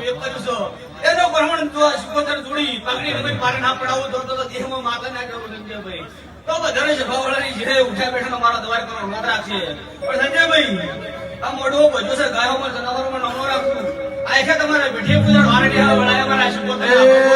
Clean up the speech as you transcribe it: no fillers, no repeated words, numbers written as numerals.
એક કર્યું છો એનો પ્રમાણ જો શિકોતર જોડી પાઘડી રમે મારે ના પડાવો તો દેહમાં માતા ના જવું સંજયભાઈ તો બધાને સભાવાળાની જે ઉઠ્યા બેઠા મારા દ્વાર કરો યાદ રાખશે પણ સંજયભાઈ આ મોઢો ભજો છે ગાયોમાં જનાવરોમાં નમો રાખું આખે તમારે બેઠી પૂજા વારડી વળાયા મારા શિકોતર